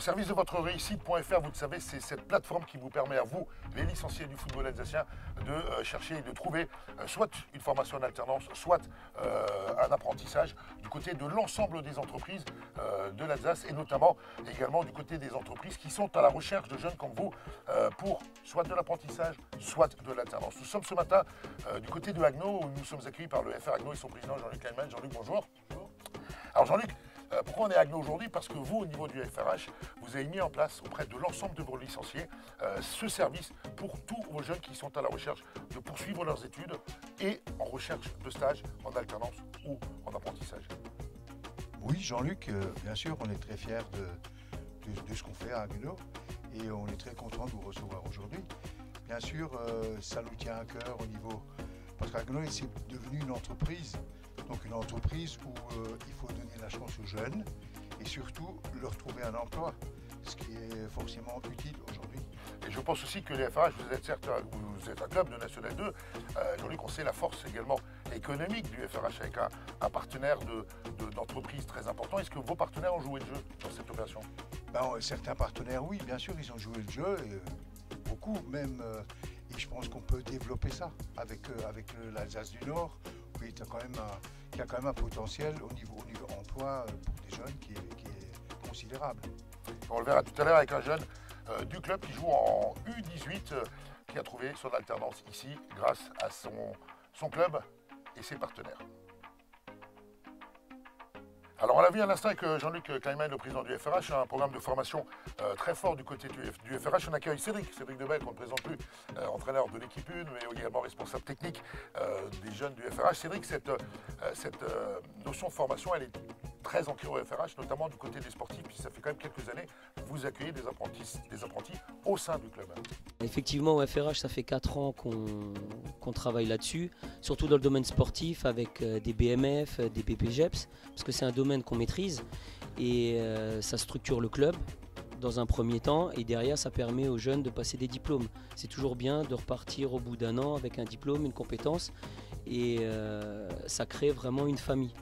service de votre réussite.fr, vous le savez, c'est cette plateforme qui vous permet à vous, les licenciés du football alsacien, de chercher et de trouver soit une formation en alternance, soit un apprentissage du côté de l'ensemble des entreprises de l'Alsace et notamment également du côté des entreprises qui sont à la recherche de jeunes comme vous pour soit de l'apprentissage, soit de l'alternance. Nous sommes ce matin du côté de Haguenau où nous sommes accueillis par le FR Haguenau et son président Jean-Luc Heimann. Jean-Luc, bonjour. Bonjour. Alors Jean-Luc, pourquoi on est à Haguenau aujourd'hui? Parce que vous, au niveau du FRH, vous avez mis en place auprès de l'ensemble de vos licenciés ce service pour tous vos jeunes qui sont à la recherche de poursuivre leurs études et en recherche de stage en alternance ou en apprentissage. Oui, Jean-Luc, bien sûr, on est très fiers de ce qu'on fait à Haguenau et on est très content de vous recevoir aujourd'hui. Bien sûr, ça nous tient à cœur au niveau... Parce qu'Haguenau, c'est devenu une entreprise. Donc une entreprise où il faut donner la chance aux jeunes et surtout leur trouver un emploi, ce qui est forcément utile aujourd'hui. Et je pense aussi que les FRH, vous êtes certes vous êtes un club de National 2, Jean-Luc, on sait la force également économique du FRH avec un partenaire d'entreprise très important. Est-ce que vos partenaires ont joué le jeu dans cette opération? Certains partenaires, oui, bien sûr, ils ont joué le jeu, beaucoup même, et je pense qu'on peut développer ça avec l'Alsace du Nord. Oui, il y a quand même un potentiel au niveau emploi pour des jeunes qui est considérable. On le verra tout à l'heure avec un jeune du club qui joue en U18, qui a trouvé son alternance ici grâce à son club et ses partenaires. Alors on l'a vu à l'instant avec Jean-Luc Heimann, le président du FRH, un programme de formation très fort du côté du FRH. On accueille Cédric Debelle, qu'on ne présente plus, entraîneur de l'équipe 1, mais également responsable technique des jeunes du FRH. Cédric, cette notion de formation, elle est très ancrée au FRH, notamment du côté des sportifs, puis ça fait quand même quelques années que vous accueillez des apprentis au sein du club. Effectivement, au FRH, ça fait 4 ans qu'on travaille là-dessus, surtout dans le domaine sportif avec des BMF, des BPGEPS, parce que c'est un domaine qu'on maîtrise et ça structure le club dans un premier temps et derrière ça permet aux jeunes de passer des diplômes. C'est toujours bien de repartir au bout d'un an avec un diplôme, une compétence et ça crée vraiment une famille.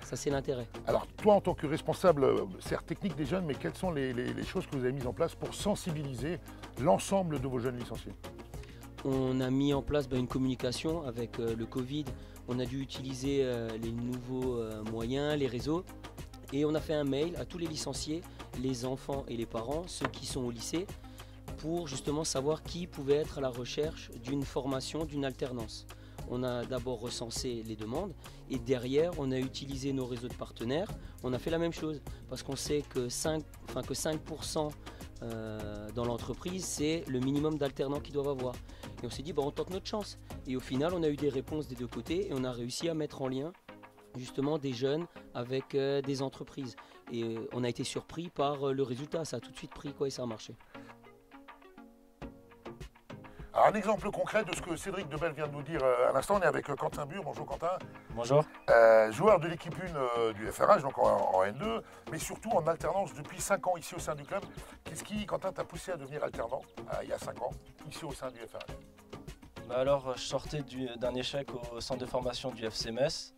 Ça, c'est l'intérêt. Alors, toi, en tant que responsable, certes technique des jeunes, mais quelles sont les choses que vous avez mises en place pour sensibiliser l'ensemble de vos jeunes licenciés? On a mis en place une communication avec le Covid. On a dû utiliser les nouveaux moyens, les réseaux. Et on a fait un mail à tous les licenciés, les enfants et les parents, ceux qui sont au lycée, pour justement savoir qui pouvait être à la recherche d'une formation, d'une alternance. On a d'abord recensé les demandes et derrière on a utilisé nos réseaux de partenaires. On a fait la même chose parce qu'on sait que 5% dans l'entreprise c'est le minimum d'alternants qu'ils doivent avoir. Et on s'est dit on tente notre chance. Et au final on a eu des réponses des deux côtés et on a réussi à mettre en lien justement des jeunes avec des entreprises. Et on a été surpris par le résultat, ça a tout de suite pris et ça a marché. Alors, un exemple concret de ce que Cédric Debelle vient de nous dire à l'instant, on est avec Quentin Bure. Bonjour Quentin. Bonjour. Joueur de l'équipe 1 du FRH, donc en N2, mais surtout en alternance depuis 5 ans ici au sein du club. Qu'est-ce qui, Quentin, t'a poussé à devenir alternant il y a 5 ans, ici au sein du FRH? Alors, je sortais d'un échec au centre de formation du FC Metz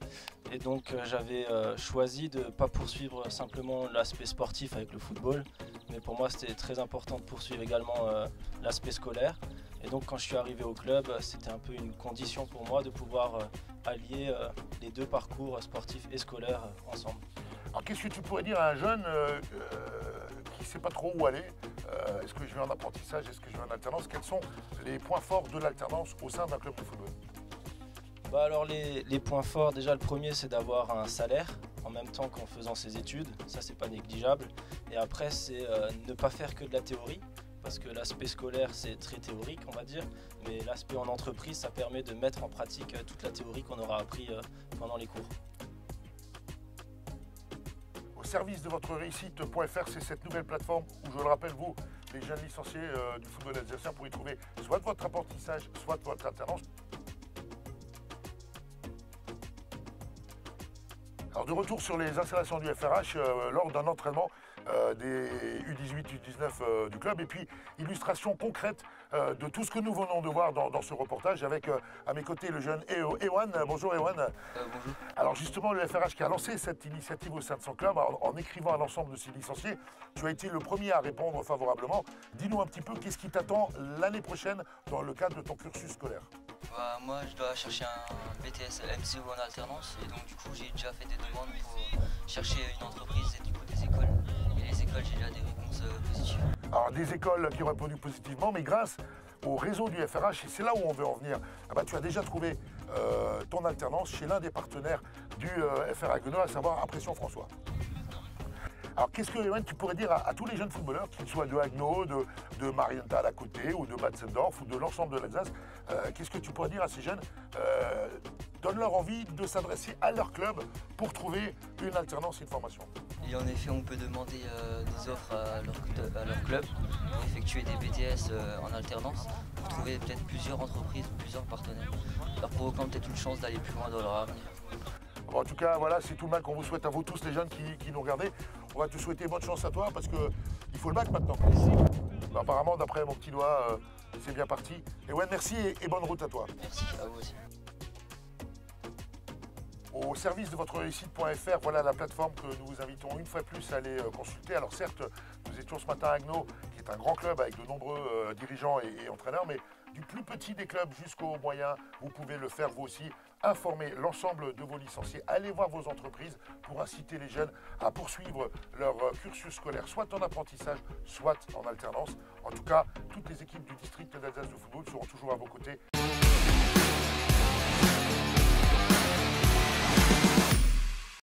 et donc j'avais choisi de ne pas poursuivre simplement l'aspect sportif avec le football, mais pour moi c'était très important de poursuivre également l'aspect scolaire. Et donc quand je suis arrivé au club, c'était un peu une condition pour moi de pouvoir allier les deux parcours sportifs et scolaires ensemble. Alors qu'est-ce que tu pourrais dire à un jeune qui ne sait pas trop où aller? Est-ce que je vais en apprentissage? Est-ce que je vais en alternance? Quels sont les points forts de l'alternance au sein d'un club de football? Alors les points forts, déjà le premier c'est d'avoir un salaire en même temps qu'en faisant ses études, ça c'est pas négligeable. Et après c'est ne pas faire que de la théorie, parce que l'aspect scolaire c'est très théorique on va dire, mais l'aspect en entreprise ça permet de mettre en pratique toute la théorie qu'on aura appris pendant les cours. Au service de votre réussite.fr, c'est cette nouvelle plateforme où, je le rappelle, vous, les jeunes licenciés du football alsacien, pour y trouver soit votre apprentissage, soit votre alternance. Alors de retour sur les installations du FRH, lors d'un entraînement, des U18, U19 du club. Et puis, illustration concrète de tout ce que nous venons de voir dans ce reportage avec à mes côtés le jeune Ewan. Bonjour Ewan. Bonjour. Alors justement, le FRH qui a lancé cette initiative au sein de son club, en écrivant à l'ensemble de ses licenciés, tu as été le premier à répondre favorablement. Dis-nous un petit peu, qu'est-ce qui t'attend l'année prochaine dans le cadre de ton cursus scolaire? Moi, je dois chercher un BTS MCO en alternance et donc du coup, j'ai déjà fait des demandes pour chercher une entreprise et du coup des écoles. Et les écoles, j'ai déjà des réponses positives. Alors des écoles qui ont répondu positivement, mais grâce au réseau du FRH, et c'est là où on veut en venir, tu as déjà trouvé ton alternance chez l'un des partenaires du FR Haguenau, à savoir Impression François. Alors qu'est-ce que Ewan, tu pourrais dire à tous les jeunes footballeurs, qu'ils soient de Haguenau, de Marienthal à côté, ou de Matzendorf, ou de l'ensemble de l'Alsace, qu'est-ce que tu pourrais dire à ces jeunes? Donne-leur envie de s'adresser à leur club pour trouver une alternance et une formation. Et en effet, on peut demander des offres à leur club pour effectuer des BTS en alternance, pour trouver peut-être plusieurs entreprises, plusieurs partenaires, leur provoquant peut-être une chance d'aller plus loin dans leur avenir. Bon, en tout cas, voilà, c'est tout le mal qu'on vous souhaite à vous tous, les jeunes qui nous regardez. On va te souhaiter bonne chance à toi parce qu'il faut le bac maintenant. Apparemment, d'après mon petit doigt, c'est bien parti. Et ouais, merci et bonne route à toi. Merci, à vous aussi. Au service de votre réussite.fr, voilà la plateforme que nous vous invitons une fois de plus à aller consulter. Alors certes, nous étions ce matin à Haguenau, qui est un grand club avec de nombreux dirigeants et entraîneurs, mais du plus petit des clubs jusqu'au moyen, vous pouvez le faire vous aussi. Informer l'ensemble de vos licenciés, allez voir vos entreprises pour inciter les jeunes à poursuivre leur cursus scolaire, soit en apprentissage, soit en alternance. En tout cas, toutes les équipes du district d'Alsace de football seront toujours à vos côtés